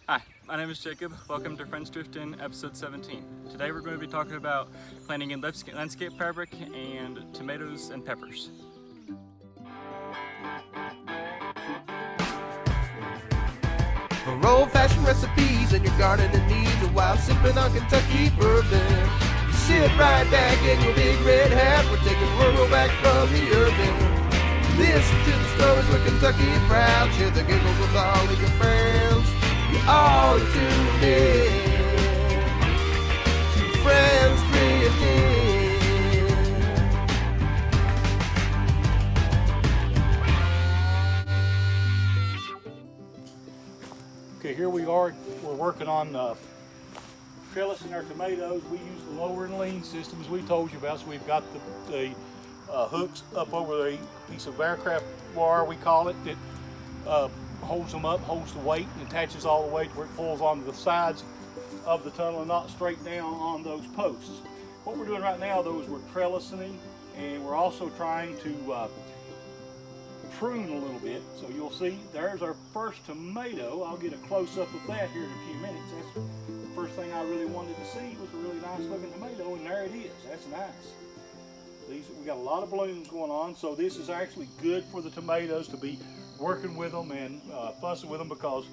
Hi, my name is Jacob. Welcome to Friends Drifting, episode 17. Today we're going to be talking about planting in landscape fabric and tomatoes and peppers. For old-fashioned recipes and your gardening needs, while sipping on Kentucky bourbon. You sit right back in your big red hat, we're taking rural back from the urban. Listen to the stories where Kentucky is proud, share the giggles with all of your friends. You're all tuned in to Friends Drifting. Okay, here we are. We're working on trellising our tomatoes. We use the lower and lean system as we told you about. So we've got the hooks up over a piece of aircraft wire, we call it, that holds them up, holds the weight, and attaches all the way to where it pulls onto the sides of the tunnel and not straight down on those posts. What we're doing right now, though, is we're trellising, and we're also trying to prune a little bit. So you'll see there's our first tomato. I'll get a close-up of that here in a few minutes. That's the first thing I really wanted to see, was a really nice looking tomato, and there it is. That's nice. We got a lot of blooms going on, so this is actually good for the tomatoes to be working with them and fussing with them, because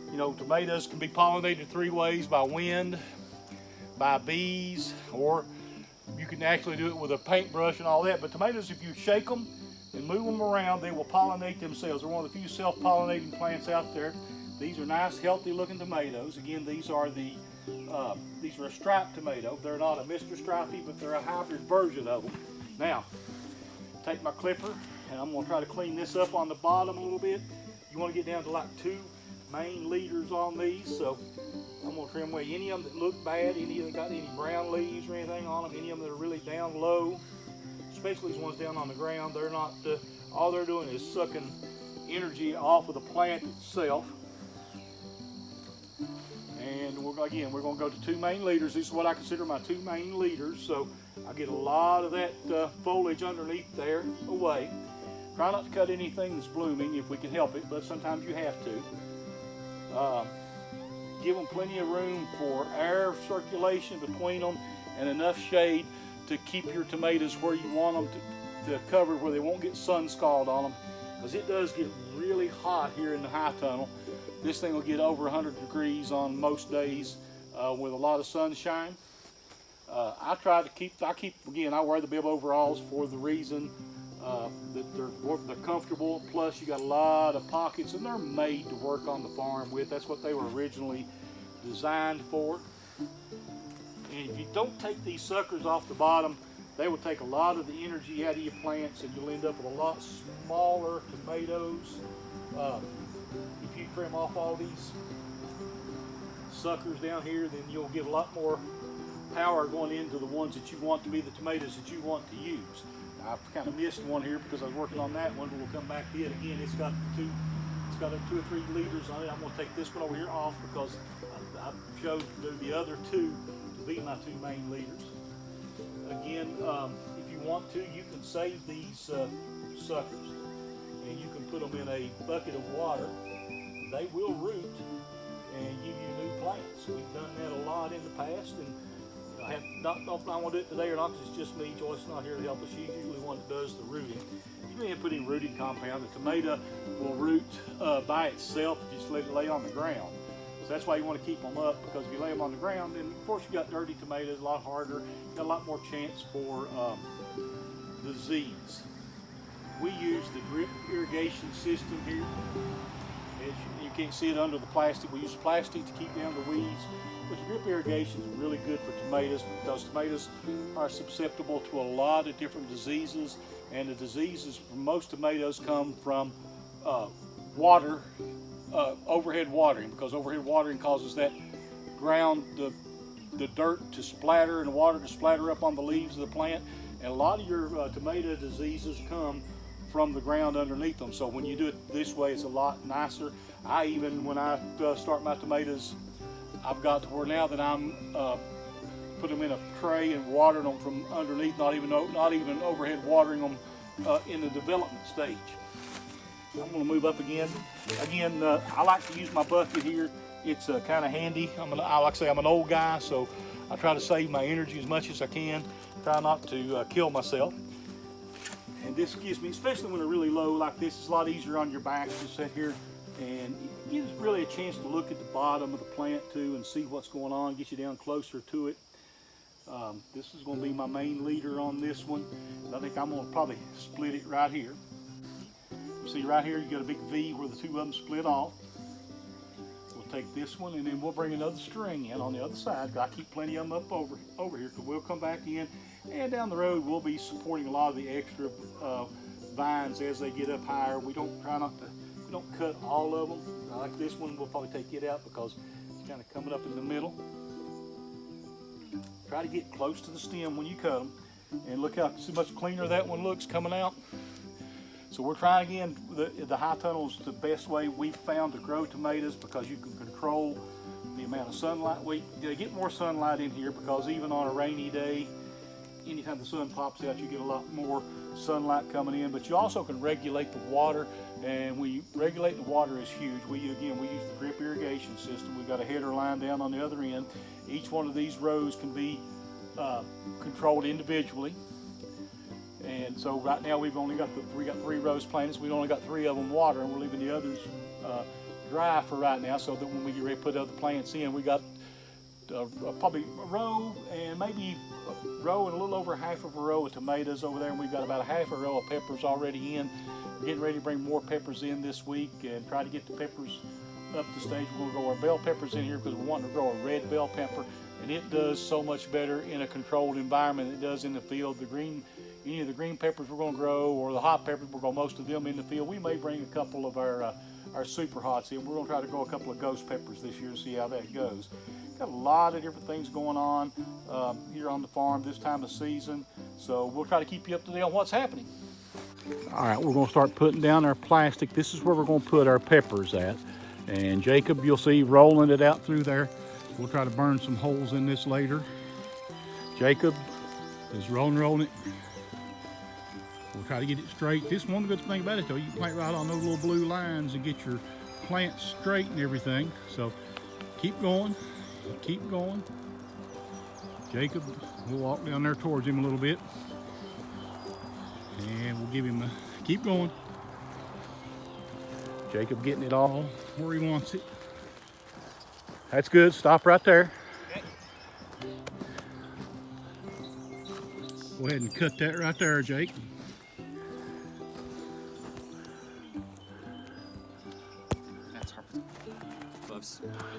you know tomatoes can be pollinated 3 ways: by wind, by bees, or you can actually do it with a paintbrush and all that. But tomatoes, if you shake them and move them around, they will pollinate themselves. They're one of the few self-pollinating plants out there. These are nice, healthy looking tomatoes. Again, these are a striped tomato. They're not a Mr. Stripey, but they're a hybrid version of them. Now, take my clipper, and I'm going to try to clean this up on the bottom a little bit. You want to get down to like 2 main leaders on these, so I'm going to trim away any of them that look bad, any that got any brown leaves or anything on them, any of them that are really down low, especially these ones down on the ground. They're not, all they're doing is sucking energy off of the plant itself. And we're going to go to 2 main leaders. This is what I consider my 2 main leaders. So I get a lot of that foliage underneath there away. Try not to cut anything that's blooming if we can help it, but sometimes you have to. Give them plenty of room for air circulation between them and enough shade to keep your tomatoes where you want them to cover, where they won't get sun scald on them, because it does get really hot here in the high tunnel. This thing will get over 100 degrees on most days with a lot of sunshine. I wear the bib overalls for the reason that they're comfortable. Plus, you got a lot of pockets, and they're made to work on the farm with. That's what they were originally designed for. And if you don't take these suckers off the bottom, they will take a lot of the energy out of your plants, and you'll end up with a lot smaller tomatoes. If you trim off all these suckers down here, then you'll get a lot more power going into the ones that you want to be the tomatoes that you want to use. Now, I've kind of missed one here because I was working on that one, but we'll come back to it again. It's got 2 or 3 leaders on it. I'm going to take this one over here off because I chose to do the other 2 to be my 2 main leaders. Again, if you want to, you can save these suckers, and you can put them in a bucket of water. They will root and give you new plants. We've done that a lot in the past, and I don't know if I want to do it today or not, because it's just me. Joyce is not here to help us. She's usually the one that does the rooting. You may put in rooting compound. The tomato will root by itself if you just let it lay on the ground. So that's why you want to keep them up, because if you lay them on the ground, then of course you got dirty tomatoes, a lot harder. You got a lot more chance for disease. We use the drip irrigation system here. You can't see it under the plastic. We use plastic to keep down the weeds. But the drip irrigation is really good for tomatoes, because tomatoes are susceptible to a lot of different diseases, and the diseases for most tomatoes come from water, overhead watering, because overhead watering causes that ground, the dirt to splatter and the water to splatter up on the leaves of the plant, and a lot of your tomato diseases come from the ground underneath them. So when you do it this way, it's a lot nicer. When I start my tomatoes, I've got to where now that I'm put them in a tray and watering them from underneath, not even overhead watering them in the development stage. I'm going to move up again. I like to use my bucket here it's kind of handy. Like I say, I'm an old guy, so I try to save my energy as much as I can. Try not to kill myself. And this gives me, especially when they're really low like this, it's a lot easier on your back to sit here, and it gives really a chance to look at the bottom of the plant too and see what's going on, get you down closer to it. This is going to be my main leader on this one. And I think I'm going to probably split it right here. See right here, you got a big V where the two of them split off. We'll take this one and then we'll bring another string in on the other side. I keep plenty of them up over here, because we'll come back in, and down the road we'll be supporting a lot of the extra vines as they get up higher. We don't cut all of them. Like this one, we'll probably take it out because it's kind of coming up in the middle. Try to get close to the stem when you cut them, and look how much cleaner that one looks coming out. So we're trying again, the high tunnel is the best way we've found to grow tomatoes, because you can control the amount of sunlight. They get more sunlight in here, because even on a rainy day, anytime the sun pops out, you get a lot more sunlight coming in. But you also can regulate the water, and when you regulate the water is huge. We use the drip irrigation system. We've got a header line down on the other end. Each one of these rows can be controlled individually. And so right now we've only got we got 3 rows planted, so we've only got 3 of them water, and we're leaving the others dry for right now, so that when we get ready to put other plants in, we got probably a row and maybe a row and a little over half of a row of tomatoes over there, and we've got about a half a row of peppers already in. We're getting ready to bring more peppers in this week and try to get the peppers up to stage. We're going to grow our bell peppers in here because we're wanting to grow a red bell pepper, and it does so much better in a controlled environment than it does in the field. Any of the green peppers we're going to grow, or the hot peppers, we'll grow most of them in the field. We may bring a couple of our super hots in. We're going to try to grow a couple of ghost peppers this year and see how that goes. Got a lot of different things going on here on the farm this time of season, so we'll try to keep you up to date on what's happening. All right, we're going to start putting down our plastic. This is where we're going to put our peppers at, and Jacob, you'll see rolling it out through there. We'll try to burn some holes in this later. Jacob is rolling it. We'll try to get it straight. This one good thing about it though, you can plant right on those little blue lines and get your plants straight and everything. So keep going, keep going. Jacob, we'll walk down there towards him a little bit, and we'll give him keep going. Jacob getting it all where he wants it. That's good, stop right there. Okay. Go ahead and cut that right there, Jake.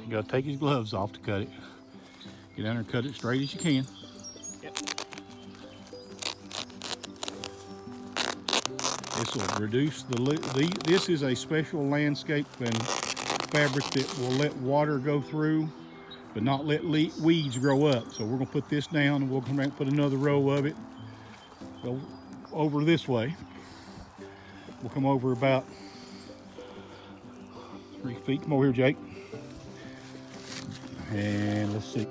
You gotta take his gloves off to cut it. Get down there and cut it straight as you can. Yep. This will reduce this is a special landscape and fabric that will let water go through, but not let weeds grow up. So we're gonna put this down, and we'll come back and put another row of it. Go over this way. We'll come over about 3 feet. Come over here, Jake. And let's see.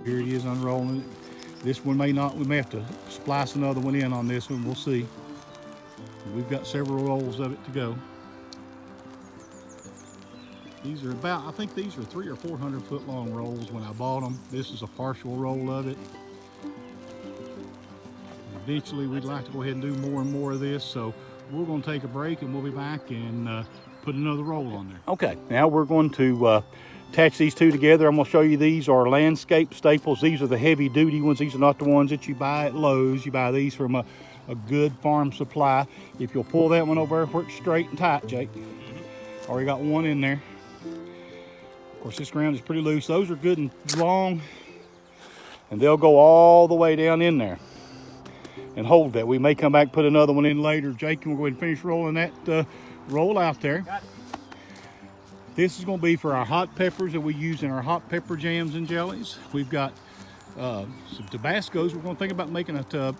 Here it is, unrolling it. This one may not, we may have to splice another one in on this one, we'll see. We've got several rolls of it to go. These are about, I think these are 300 or 400 foot long rolls when I bought them. This is a partial roll of it. Eventually we'd like to go ahead and do more and more of this, so we're going to take a break and we'll be back and put another roll on there. Okay, now we're going to attach these two together. I'm going to show you, these are landscape staples. These are the heavy duty ones. These are not the ones that you buy at Lowe's. You buy these from a good farm supply. If you'll pull that one over where it's straight and tight, Jake. Already got one in there. Of course, this ground is pretty loose. Those are good and long, and they'll go all the way down in there and hold that. We may come back and put another one in later. Jake, we'll go ahead and finish rolling that roll out there. This is going to be for our hot peppers that we use in our hot pepper jams and jellies. We've got some Tabascos. We're going to think about making a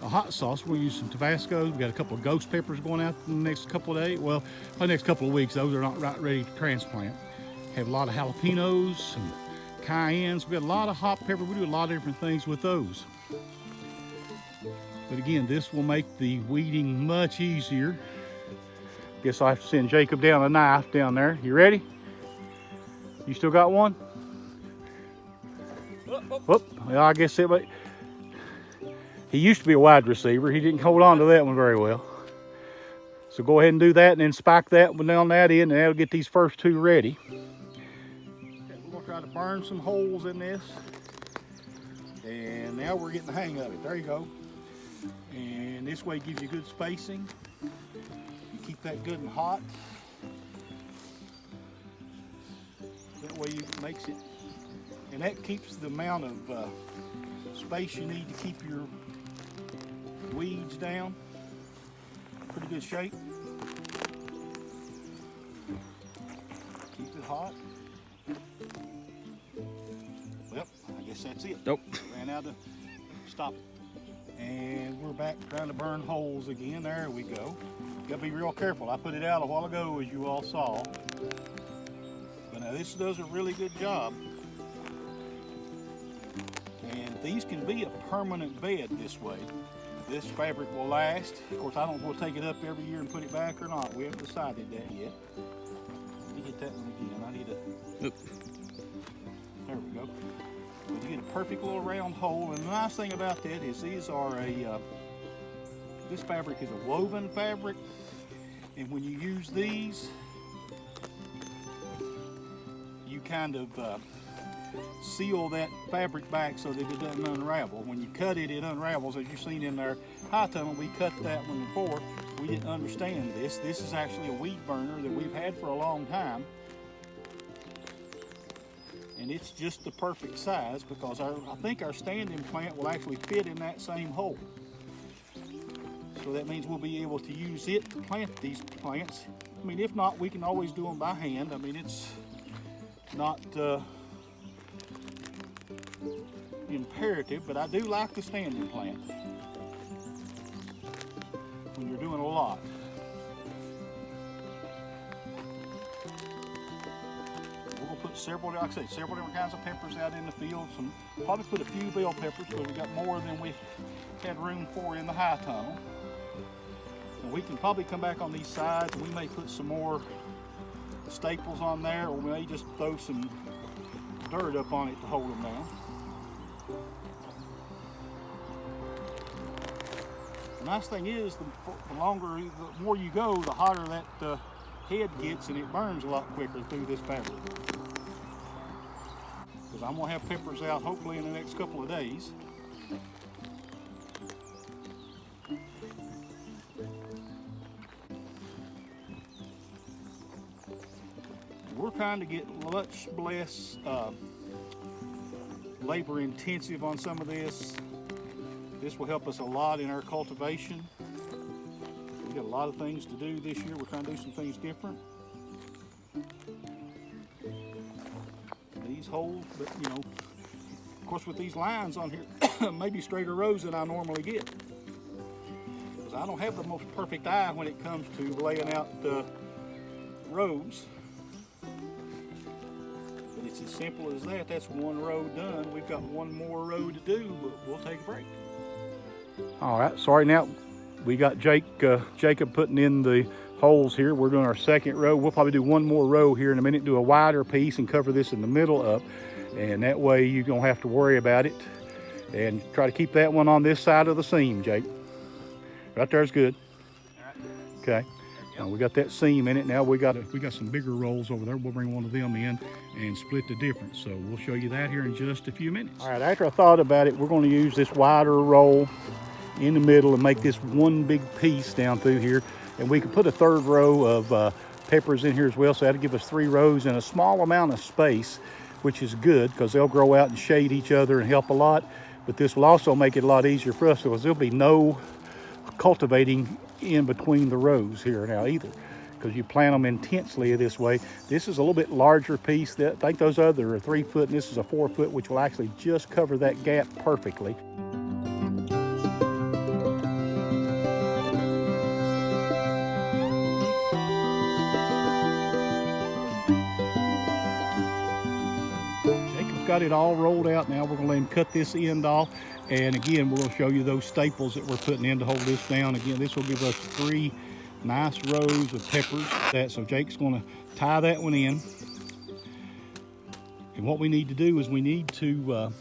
hot sauce. We're going to use some Tabascos. We've got a couple of ghost peppers going out in the next couple of days. Well, the next couple of weeks. Those are not right ready to transplant. Have a lot of jalapenos, some cayennes. We've got a lot of hot pepper. We do a lot of different things with those. But again, this will make the weeding much easier Guess I have to send Jacob down a knife down there. You ready? You still got one? Whoop. Well, I guess it. He used to be a wide receiver. He didn't hold on to that one very well. So go ahead and do that, and then spike that one down that end, and that'll get these first two ready. Okay, we're gonna try to burn some holes in this. And now we're getting the hang of it. There you go. And this way gives you good spacing. You keep that good and hot. That way it makes it, and that keeps the amount of space you need to keep your weeds down. Pretty good shape. Keep it hot. Well, I guess that's it. Nope. Ran out of stop it. And we're back trying to burn holes again. There we go. Gotta be real careful. I put it out a while ago, as you all saw. But now this does a really good job. And these can be a permanent bed this way. This fabric will last. Of course, I don't know if we'll take it up every year and put it back or not. We haven't decided that yet. Let me hit that one again. I need a... Oop. There we go. But you get a perfect little round hole. And the nice thing about that is these are this fabric is a woven fabric. And when you use these, you kind of seal that fabric back so that it doesn't unravel. When you cut it, it unravels. As you've seen in our high tunnel, we cut that one before. We didn't understand this. This is actually a weed burner that we've had for a long time. And it's just the perfect size because I think our StandNPlant will actually fit in that same hole. So that means we'll be able to use it to plant these plants. I mean, if not, we can always do them by hand. I mean, it's not imperative, but I do like the StandNPlant when you're doing a lot. We're gonna put several, like I said, several different kinds of peppers out in the field. Probably put a few bell peppers, but we got more than we had room for in the high tunnel. And we can probably come back on these sides, and we may put some more staples on there, or we may just throw some dirt up on it to hold them down. The nice thing is, the more you go, the hotter that head gets, and it burns a lot quicker through this fabric. Because I'm gonna have peppers out hopefully in the next couple of days. We're trying to get much less labor intensive on some of this. This will help us a lot in our cultivation. We've got a lot of things to do this year. We're trying to do some things different. These holes, but you know, of course with these lines on here, maybe straighter rows than I normally get. Because I don't have the most perfect eye when it comes to laying out the rows. But it's as simple as that. That's one row done. We've got one more row to do, but we'll take a break. All right, so right now we got Jacob putting in the holes here. We're doing our second row. We'll probably do one more row here in a minute, do a wider piece and cover this in the middle up. And that way you don't have to worry about it. And try to keep that one on this side of the seam, Jake. Right there's good. Okay. Now we got that seam in it. Now we got some bigger rolls over there. We'll bring one of them in and split the difference. So we'll show you that here in just a few minutes. All right, after I thought about it, we're going to use this wider roll in the middle and make this one big piece down through here. And we could put a third row of peppers in here as well. So that'll give us 3 rows in a small amount of space, which is good because they'll grow out and shade each other and help a lot. But this will also make it a lot easier for us because there'll be no cultivating in between the rows here now either, because you plant them intensely this way. This is a little bit larger piece. I think those other are 3 foot and this is a 4 foot, which will actually just cover that gap perfectly. Jacob's got it all rolled out now. We're gonna let him cut this end off. And again, we'll show you those staples that we're putting in to hold this down. Again, this will give us 3 nice rows of peppers. So Jake's gonna tie that one in. And what we need to do is we need to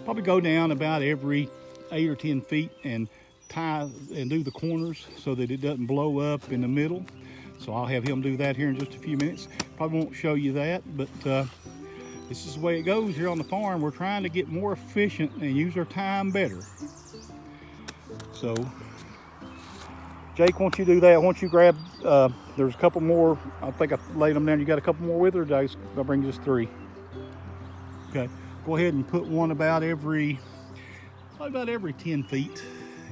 probably go down about every 8 or 10 feet and tie and do the corners so that it doesn't blow up in the middle. So I'll have him do that here in just a few minutes. Probably won't show you that, but this is the way it goes here on the farm. We're trying to get more efficient and use our time better. So Jake, once you do that, once you grab, there's a couple more, I think I laid them down. You got a couple more with her, or I'll bring just 3. Okay, go ahead and put one about every 10 feet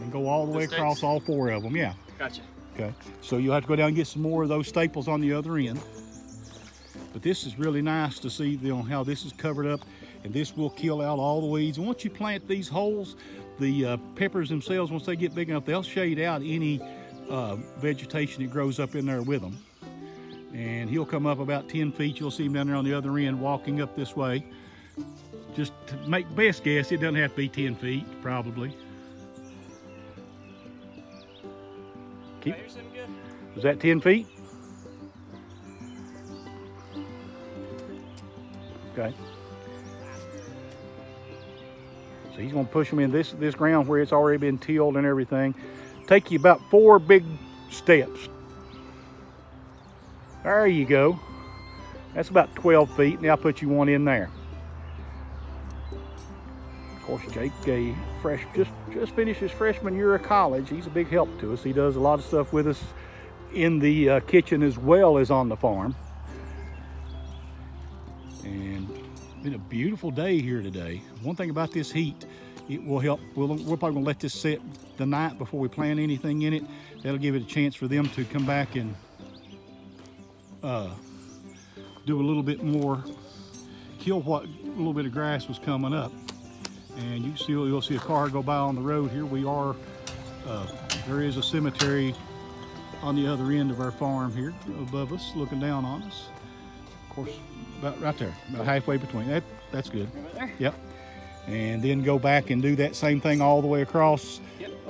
and go all the way across all 4 of them. Yeah. Gotcha. Okay, so you'll have to go down and get some more of those staples on the other end. But this is really nice to see how this is covered up, and this will kill out all the weeds. And once you plant these holes, the peppers themselves, once they get big enough, they'll shade out any vegetation that grows up in there with them. And he'll come up about 10 feet. You'll see him down there on the other end walking up this way. Just to make best guess, it doesn't have to be 10 feet, probably. Keep. Was that 10 feet? Okay. So he's gonna push them in this ground where it's already been tilled and everything. Take you about 4 big steps. There you go. That's about 12 feet. Now I'll put you one in there. Of course, Jake just finished his freshman year of college. He's a big help to us. He does a lot of stuff with us in the kitchen as well as on the farm. And it's been a beautiful day here today. One thing about this heat, it will help. We're probably gonna let this set the night before we plant anything in it. That'll give it a chance for them to come back and do a little bit more, kill what little bit of grass was coming up. And you'll see a car go by on the road here. There is a cemetery on the other end of our farm here above us, looking down on us. Of course, about right there, about halfway between. That's good. Right there? Yep. And then go back and do that same thing all the way across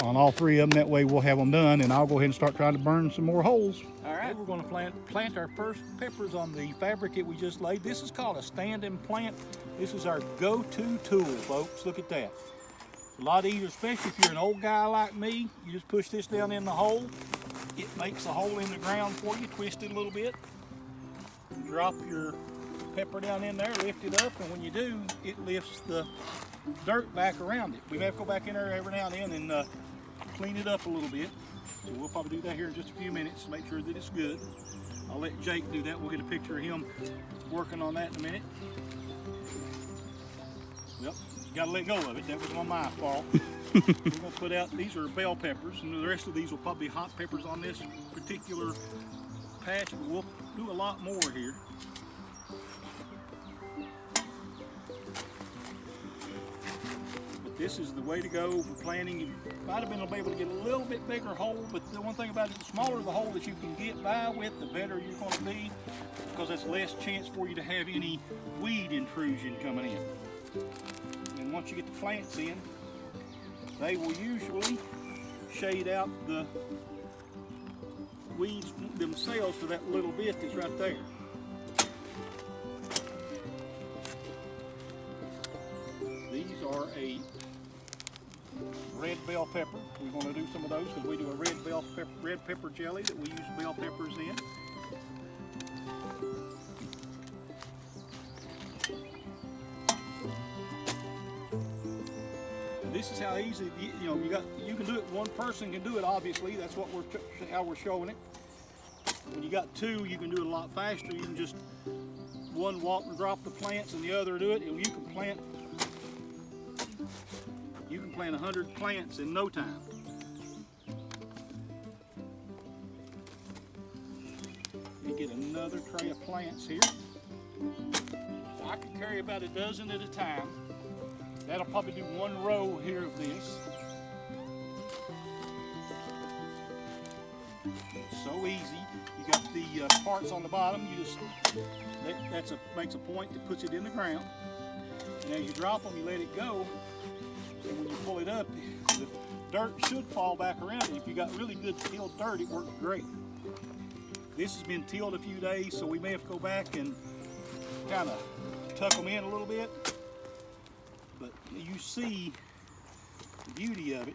on all 3 of them. That way we'll have them done, and I'll go ahead and start trying to burn some more holes. All right, we're going to plant our first peppers on the fabric that we just laid. This is called a StandNPlant. This is our go-to tool, folks. Look at that. It's a lot easier, especially if you're an old guy like me. You just push this down in the hole. It makes a hole in the ground for you. Twist it a little bit. Drop your pepper down in there, lift it up, and when you do, it lifts the dirt back around it. We have to go back in there every now and then and clean it up a little bit. So we'll probably do that here in just a few minutes to make sure that it's good. I'll let Jake do that. We'll get a picture of him working on that in a minute. Yep, got to let go of it. That was on my fault. We're going to put out, these are bell peppers, and the rest of these will probably be hot peppers on this particular patch, but we'll do a lot more here. But this is the way to go for planting. You might have been able to get a little bit bigger hole, but the one thing about it, the smaller the hole that you can get by with, the better you're going to be, because that's less chance for you to have any weed intrusion coming in. And once you get the plants in, they will usually shade out the weeds themselves for that little bit that's right there. These are a red bell pepper. We're going to do some of those because we do a red pepper jelly that we use bell peppers in. This is how easy, you can do it. One person can do it, obviously. That's what how we're showing it. When you got 2, you can do it a lot faster. You can just one walk and drop the plants and the other do it, and you can plant 100 plants in no time. Let me get another tray of plants here. I can carry about a dozen at a time. That'll probably do 1 row here of this. It's so easy. You got the parts on the bottom. You just makes a point that puts it in the ground. And as you drop them, you let it go. And when you pull it up, dirt should fall back around it. If you got really good tilled dirt, it works great. This has been tilled a few days, so we may have to go back and kind of tuck them in a little bit. But you see the beauty of it.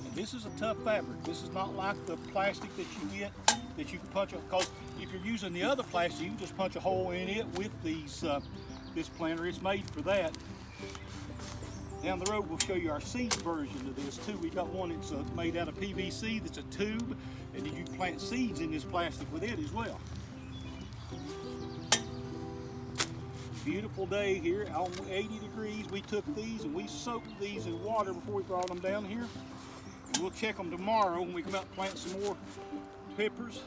And this is a tough fabric. This is not like the plastic that you get that you can punch, because if you're using the other plastic, you can just punch a hole in it with these this planter. It's made for that. Down the road, we'll show you our seed version of this too. We got one that's made out of PVC, that's a tube, and then you can plant seeds in this plastic with it as well. Beautiful day here, on 80 degrees. We took these and we soaked these in water before we brought them down here. And we'll check them tomorrow when we come out and plant some more peppers,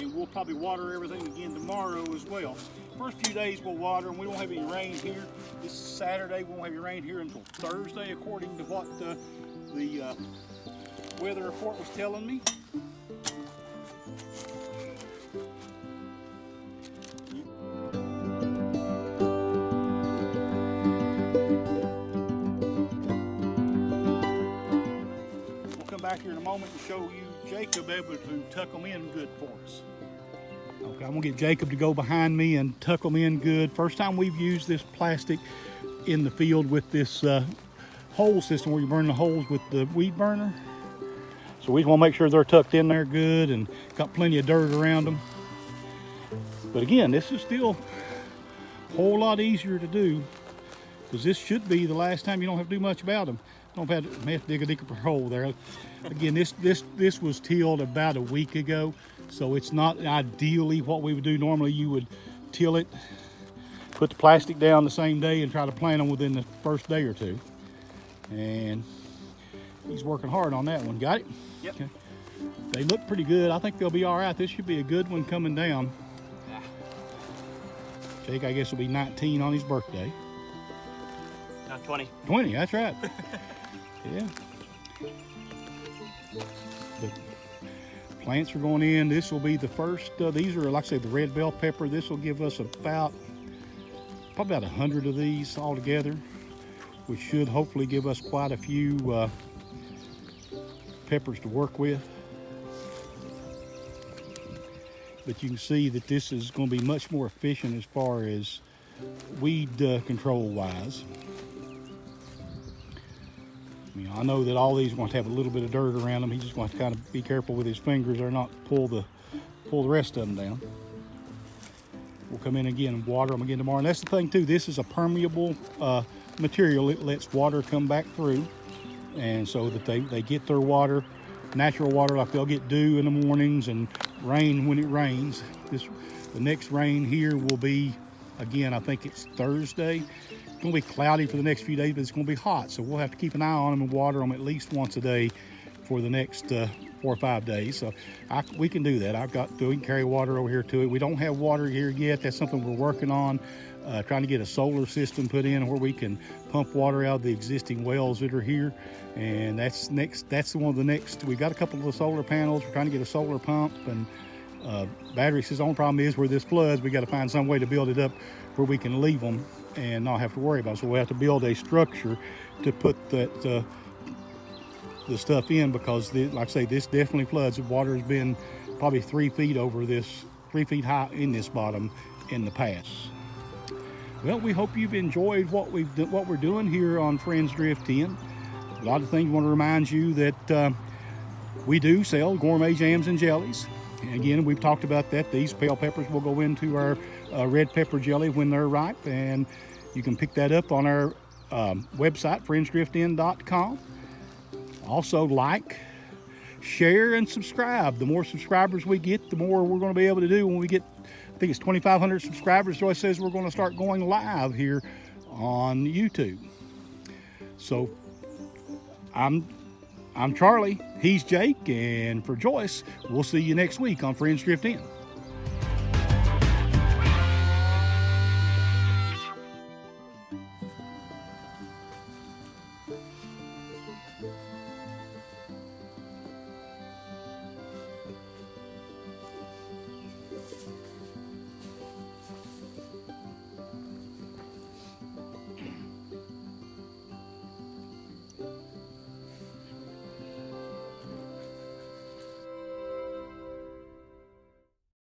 and we'll probably water everything again tomorrow as well. First few days we'll water, and we won't have any rain here. This is Saturday. We won't have any rain here until Thursday, according to what the weather report was telling me. We'll come back here in a moment and show you Jacob able to tuck them in good for us. Okay, I'm gonna get Jacob to go behind me and tuck them in good. First time we've used this plastic in the field with this hole system where you burn the holes with the weed burner. So we just wanna make sure they're tucked in there good and got plenty of dirt around them. But again, this is still a whole lot easier to do, because this should be the last time you don't have to do much about them. Don't have to dig a deeper hole there. Again, this was tilled about a week ago, so it's not ideally what we would do. Normally you would till it, put the plastic down the same day, and try to plant them within the first day or two. And he's working hard on that one. Got it? Yep. Okay. They look pretty good. I think they'll be all right. This should be a good one coming down. Yeah. Jake, I guess, will be 19 on his birthday. 20. 20, that's right. Yeah. The plants are going in. This will be the first. These are, like I say, the red bell pepper. This will give us probably about 100 of these altogether, which should hopefully give us quite a few peppers to work with. But you can see that this is going to be much more efficient as far as weed control wise. I know that all these are going to have a little bit of dirt around them. He's just going to kind of be careful with his fingers or not pull the rest of them down. We'll come in again and water them again tomorrow. And that's the thing too, this is a permeable material. It lets water come back through, and so that they get their water, natural water, like they'll get dew in the mornings and rain when it rains. The next rain here will be, again, I think it's Thursday. It's going to be cloudy for the next few days, but it's going to be hot, so we'll have to keep an eye on them and water them at least once a day for the next 4 or 5 days. So we can do that. We can carry water over here to it. We don't have water here yet. That's something we're working on, trying to get a solar system put in where we can pump water out of the existing wells that are here. And that's one of the next. We've got a couple of the solar panels. We're trying to get a solar pump, and battery says the only problem is where this floods, we got to find some way to build it up where we can leave them and not have to worry about it. So we have to build a structure to put the stuff in, because like I say, this definitely floods. The water has been probably 3 feet over this, 3 feet high in this bottom in the past. Well, we hope you've enjoyed what we're doing here on Friends Drift In. A lot of things. I want to remind you that we do sell gourmet jams and jellies. And again, we've talked about that. These pale peppers will go into our red pepper jelly when they're ripe, and you can pick that up on our website, friendsdriftin.com. Also, like, share, and subscribe. The more subscribers we get, the more we're going to be able to do. When we get, I think it's 2,500 subscribers, Joyce says we're going to start going live here on YouTube. So I'm Charlie, he's Jake, and for Joyce, we'll see you next week on Friends Drift In.